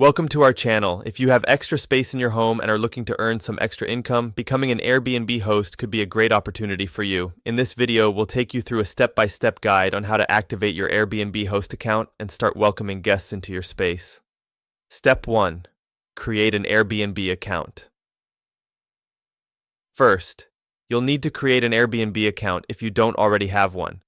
Welcome to our channel. If you have extra space in your home and are looking to earn some extra income, becoming an Airbnb host could be a great opportunity for you. In this video, we'll take you through a step-by-step guide on how to activate your Airbnb host account and start welcoming guests into your space. Step 1. Create an Airbnb account. First, you'll need to create an Airbnb account if you don't already have one.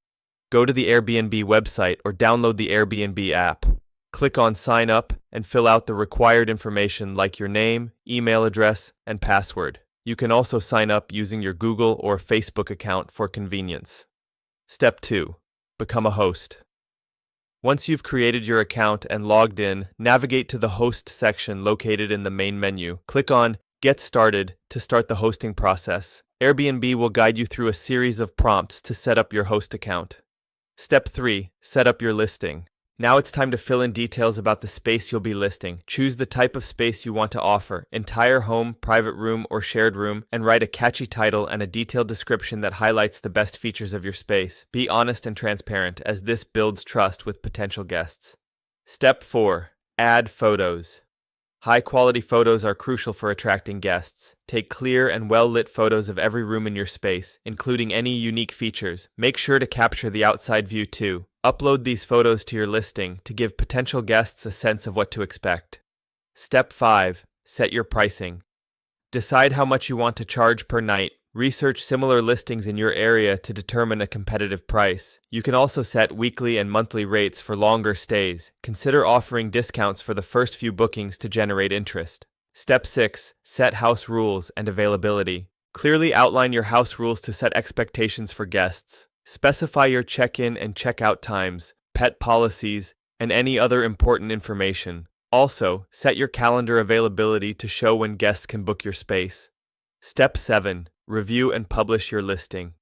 Go to the Airbnb website or download the Airbnb app. Click on Sign Up and fill out the required information like your name, email address, and password. You can also sign up using your Google or Facebook account for convenience. Step 2. Become a host. Once you've created your account and logged in, navigate to the Host section located in the main menu. Click on Get Started to start the hosting process. Airbnb will guide you through a series of prompts to set up your host account. Step 3. Set up your listing. Now it's time to fill in details about the space you'll be listing. Choose the type of space you want to offer, entire home, private room, or shared room, and write a catchy title and a detailed description that highlights the best features of your space. Be honest and transparent, as this builds trust with potential guests. Step 4. Add photos. High-quality photos are crucial for attracting guests. Take clear and well-lit photos of every room in your space, including any unique features. Make sure to capture the outside view too. Upload these photos to your listing to give potential guests a sense of what to expect. Step 5. Set your pricing. Decide how much you want to charge per night. Research similar listings in your area to determine a competitive price. You can also set weekly and monthly rates for longer stays. Consider offering discounts for the first few bookings to generate interest. Step 6. Set house rules and availability. Clearly outline your house rules to set expectations for guests. Specify your check-in and check-out times, pet policies, and any other important information. Also, set your calendar availability to show when guests can book your space. Step 7. Review and publish your listing.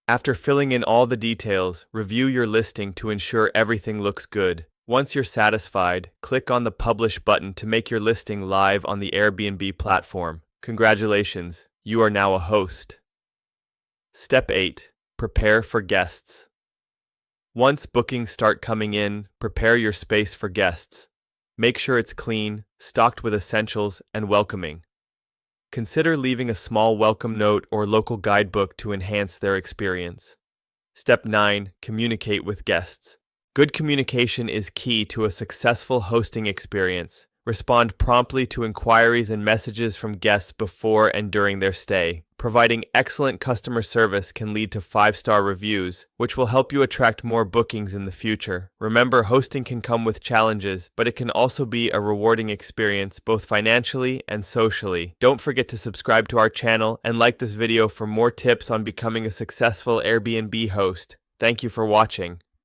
After filling in all the details, review your listing to ensure everything looks good. Once you're satisfied, click on the Publish button to make your listing live on the Airbnb platform. Congratulations, you are now a host. Step 8. Prepare for guests. Once bookings start coming in, prepare your space for guests. Make sure it's clean, stocked with essentials, and welcoming. Consider leaving a small welcome note or local guidebook to enhance their experience. Step 9. Communicate with guests. Good communication is key to a successful hosting experience. Respond promptly to inquiries and messages from guests before and during their stay. Providing excellent customer service can lead to 5-star reviews, which will help you attract more bookings in the future. Remember, hosting can come with challenges, but it can also be a rewarding experience both financially and socially. Don't forget to subscribe to our channel and like this video for more tips on becoming a successful Airbnb host. Thank you for watching.